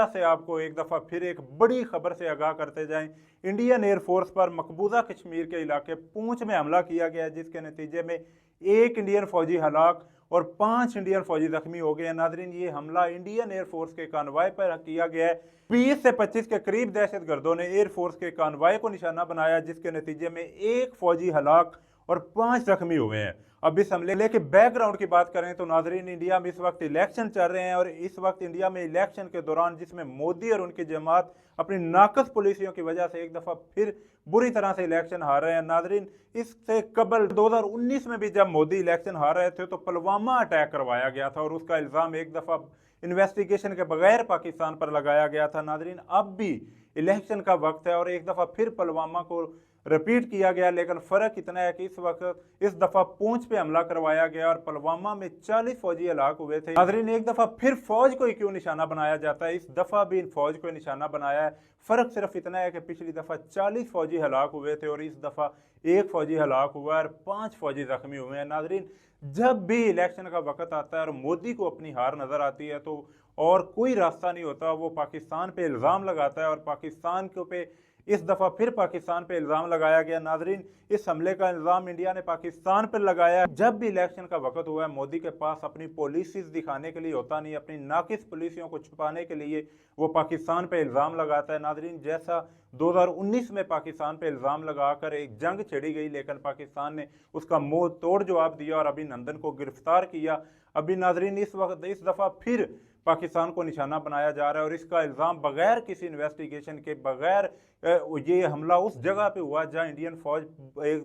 से आपको एक दफ़ा फिर एक बड़ी खबर से आगाह करते जाएं। इंडियन एयरफोर्स पर मकबूजा कश्मीर के इलाके पूंछ में हमला किया गया, जिसके नतीजे में एक इंडियन फौजी हलाक और 5 इंडियन फौजी जख्मी हो गए हैं। नाजरीन, ये हमला इंडियन एयरफोर्स के कानवाय पर किया गया है। 20 से 25 के करीब दहशतगर्दों ने एयरफोर्स के कानवाय को निशाना बनाया, जिसके नतीजे में एक फौजी हलाक और 5 जख्मी हुए हैं। अब इस हमले के बैकग्राउंड की बात करें तो नाजरीन, इंडिया में इस वक्त इलेक्शन चल रहे हैं और इस वक्त इंडिया में इलेक्शन के दौरान जिसमें मोदी और उनकी जमात अपनी नाकस पॉलिसियों की वजह से एक दफा फिर बुरी तरह से इलेक्शन हार रहे हैं। नाजरीन, इससे कबल 2019 में भी जब मोदी इलेक्शन हार रहे थे तो पुलवामा अटैक करवाया गया था और उसका इल्जाम एक दफा इन्वेस्टिगेशन के बगैर पाकिस्तान पर लगाया गया था। नाजरीन, अब भी इलेक्शन का वक्त है और एक दफा फिर पुलवामा को रिपीट किया गया, लेकिन फ़र्क इतना है कि इस वक्त इस दफ़ा पूंछ पे हमला करवाया गया और पुलवामा में 40 फौजी हलाक हुए थे। नाज़रीन, एक दफ़ा फिर फौज को ही क्यों निशाना बनाया जाता है? इस दफ़ा भी इन फौज को निशाना बनाया है। फ़र्क सिर्फ इतना है कि पिछली दफ़ा 40 फौजी हलाक हुए थे और इस दफ़ा एक फौजी हलाक हुआ और 5 फौजी जख्मी हुए हैं। नाज़रीन, जब भी इलेक्शन का वक्त आता है और मोदी को अपनी हार नज़र आती है तो और कोई रास्ता नहीं होता, वो पाकिस्तान पे इल्ज़ाम लगाता है और पाकिस्तान के पे इस दफ़ा फिर पाकिस्तान पे इल्ज़ाम लगाया गया। नाजरीन, इस हमले का इल्ज़ाम इंडिया ने पाकिस्तान पर लगाया। जब भी इलेक्शन का वक्त हुआ है, मोदी के पास अपनी पॉलिसीज दिखाने के लिए होता नहीं, अपनी नाकिस पॉलिसियों को छुपाने के लिए वो पाकिस्तान पे इल्ज़ाम लगाता है। नाजरीन, जैसा 2019 में पाकिस्तान पे इल्ज़ाम लगाकर एक जंग छिड़ी गई, लेकिन पाकिस्तान ने उसका मुंह तोड़ जवाब दिया और अभिनंदन को गिरफ्तार किया। अभी नाजरीन, इस वक्त इस दफ़ा फिर पाकिस्तान को निशाना बनाया जा रहा है और इसका इल्ज़ाम बगैर किसी इन्वेस्टिगेशन के बगैर ये हमला उस जगह पे हुआ जहां इंडियन फौज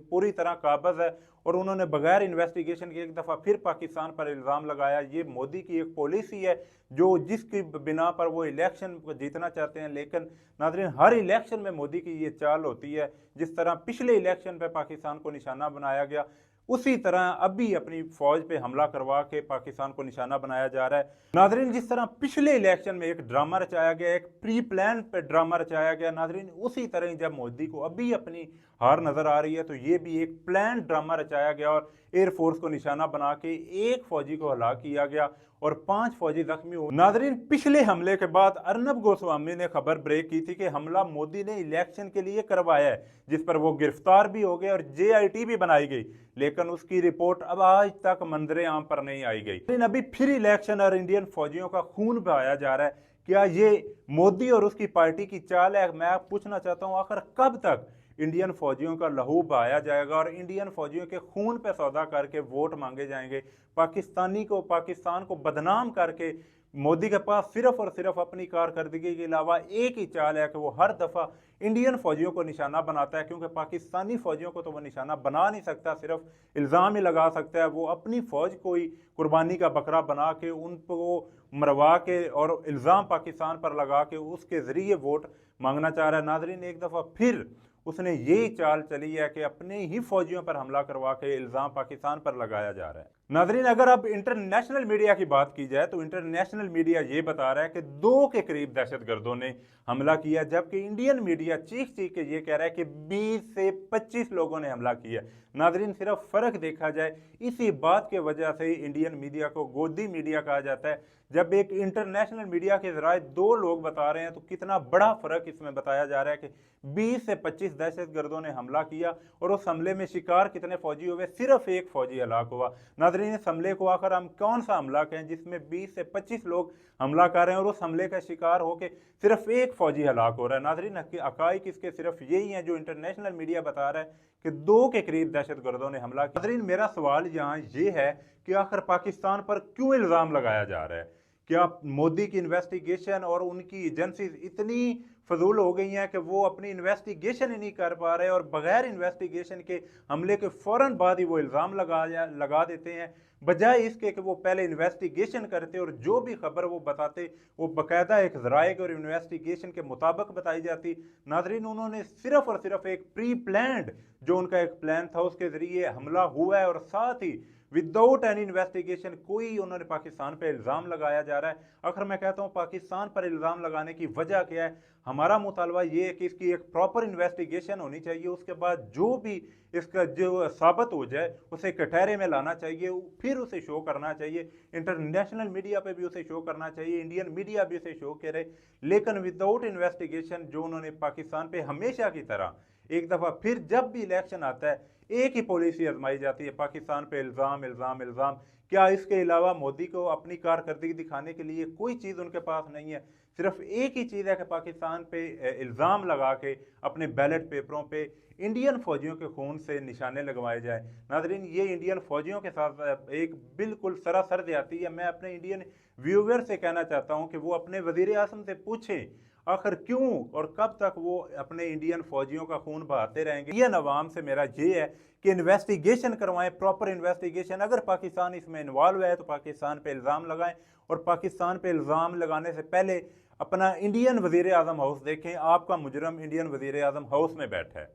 पूरी तरह काबज़ है और उन्होंने बगैर इन्वेस्टिगेशन के एक दफ़ा फिर पाकिस्तान पर इल्ज़ाम लगाया। ये मोदी की एक पॉलिसी है जो जिसकी बिना पर वो इलेक्शन जीतना चाहते हैं, लेकिन नाज़रीन, हर इलेक्शन में मोदी की ये चाल होती है। जिस तरह पिछले इलेक्शन पे पाकिस्तान को निशाना बनाया गया, उसी तरह अभी अपनी फौज पे हमला करवा के पाकिस्तान को निशाना बनाया जा रहा है। नाजरीन, जिस तरह पिछले इलेक्शन में एक ड्रामा रचाया गया, एक प्री प्लान पे ड्रामा रचाया गया, नाजरीन उसी तरह जब मोदी को अभी अपनी हार नजर आ रही है तो ये भी एक प्लान ड्रामा रचाया गया और एयरफोर्स को निशाना बना के एक फौजी को हलाक किया गया और 5 फौजी जख्मी हुए। नाजरीन, पिछले हमले के बाद अर्नब गोस्वामी ने खबर ब्रेक की थी कि हमला मोदी ने इलेक्शन के लिए करवाया है, जिस पर वो गिरफ्तार भी हो गए और JIT भी बनाई गई, लेकिन उसकी रिपोर्ट अब आज तक मंजरे आम पर नहीं आई गई। लेकिन अभी फिर इलेक्शन और इंडियन फौजियों का खून बहाया जा रहा है। क्या ये मोदी और उसकी पार्टी की चाल है? मैं पूछना चाहता हूँ, आखिर कब तक इंडियन फौजियों का लहू बहाया जाएगा और इंडियन फौजियों के खून पे सौदा करके वोट मांगे जाएंगे? पाकिस्तान को बदनाम करके मोदी के पास सिर्फ और सिर्फ अपनी कारकर्दगी के अलावा एक ही चाल है कि वो हर दफा इंडियन फौजियों को निशाना बनाता है, क्योंकि पाकिस्तानी फौजियों को तो वो निशाना बना नहीं सकता, सिर्फ इल्ज़ाम ही लगा सकता है। वो अपनी फौज को ही कुर्बानी का बकरा बना के उनको मरवा के और इल्ज़ाम पाकिस्तान पर लगा के उसके ज़रिए वोट मांगना चाह रहा है। नाजरीन, एक दफ़ा फिर उसने यही चाल चली है कि अपने ही फौजियों पर हमला करवा के इल्ज़ाम पाकिस्तान पर लगाया जा रहा है। नाजरीन, अगर अब इंटरनेशनल मीडिया की बात की जाए तो इंटरनेशनल मीडिया ये बता रहा है कि 2 के करीब दहशतगर्दों ने हमला किया, जबकि इंडियन मीडिया चीख चीख के ये कह रहा है कि 20 से 25 लोगों ने हमला किया। नाजरीन, सिर्फ फ़र्क देखा जाए, इसी बात के वजह से इंडियन मीडिया को गोदी मीडिया कहा जाता है। जब एक इंटरनेशनल मीडिया के जराए 2 लोग बता रहे हैं तो कितना बड़ा फ़र्क इसमें बताया जा रहा है कि 20 से 25 दहशतगर्दों ने हमला किया और उस हमले में शिकार कितने फौजी हुए? सिर्फ एक फौजी हलाक हुआ। नाजरीन, इस हमले को आखिर हम कौन सा हमला कहें जिसमें 20 से 25 लोग हमला कर रहे हैं और उस हमले का शिकार होकर सिर्फ एक फौजी हलाक हो रहा है? नाजरीन, हकाइक इसके सिर्फ यही हैं जो इंटरनेशनल मीडिया बता रहा है कि 2 के करीब दहशतगर्दों ने हमला किया। नाजरीन, मेरा सवाल यहाँ ये है कि आखिर पाकिस्तान पर क्यों इल्ज़ाम लगाया जा रहा है? क्या मोदी की इन्वेस्टिगेशन और उनकी एजेंसी इतनी फजूल हो गई हैं कि वो अपनी इन्वेस्टिगेशन ही नहीं कर पा रहे और बगैर इन्वेस्टिगेशन के हमले के फौरन बाद ही वो इल्ज़ाम लगा देते हैं, बजाय इसके कि वो पहले इन्वेस्टिगेशन करते और जो भी खबर वो बताते वो बाकायदा एक ज़राए और इन्वेस्टिगेशन के मुताबिक बताई जाती। नाजरीन, उन्होंने सिर्फ और सिर्फ एक प्री प्लान्ड जो उनका एक प्लान था उसके ज़रिए हमला हुआ है और साथ ही विदाउट एनी इन्वेस्टिगेशन कोई उन्होंने पाकिस्तान पे इल्ज़ाम लगाया जा रहा है। आखिर मैं कहता हूँ पाकिस्तान पर इल्ज़ाम लगाने की वजह क्या है? हमारा मुतालबा ये है कि इसकी एक प्रॉपर इन्वेस्टिगेशन होनी चाहिए, उसके बाद जो भी इसका जो साबित हो जाए उसे कटहरे में लाना चाहिए, फिर उसे शो करना चाहिए, इंटरनेशनल मीडिया पे भी उसे शो करना चाहिए, इंडियन मीडिया भी उसे शो करे। लेकिन विदाउट इन्वेस्टिगेशन जो उन्होंने पाकिस्तान पे हमेशा की तरह एक दफ़ा फिर जब भी इलेक्शन आता है एक ही पॉलिसी आजमाई जाती है, पाकिस्तान पे इल्ज़ाम इल्ज़ाम इल्ज़ाम। क्या इसके अलावा मोदी को अपनी कारकर्दगी दिखाने के लिए कोई चीज़ उनके पास नहीं है? सिर्फ एक ही चीज़ है कि पाकिस्तान पे इल्ज़ाम लगा के अपने बैलेट पेपरों पे इंडियन फौजियों के खून से निशाने लगवाए जाए। नाज़रीन, ये इंडियन फौजियों के साथ एक बिल्कुल सरासर ज्यादती है। मैं अपने इंडियन व्यूअर से कहना चाहता हूँ कि वो अपने वज़ीर आज़म से पूछें आखिर क्यों और कब तक वो अपने इंडियन फौजियों का खून बहाते रहेंगे। इंडियन अवाम से मेरा ये है कि इन्वेस्टिगेशन करवाएं, प्रॉपर इन्वेस्टिगेशन। अगर पाकिस्तान इसमें इन्वॉल्व है तो पाकिस्तान पे इल्ज़ाम लगाएं, और पाकिस्तान पे इल्ज़ाम लगाने से पहले अपना इंडियन वज़ीर आज़म हाउस देखें। आपका मुजरम इंडियन वज़ीर आज़म हाउस में बैठा है।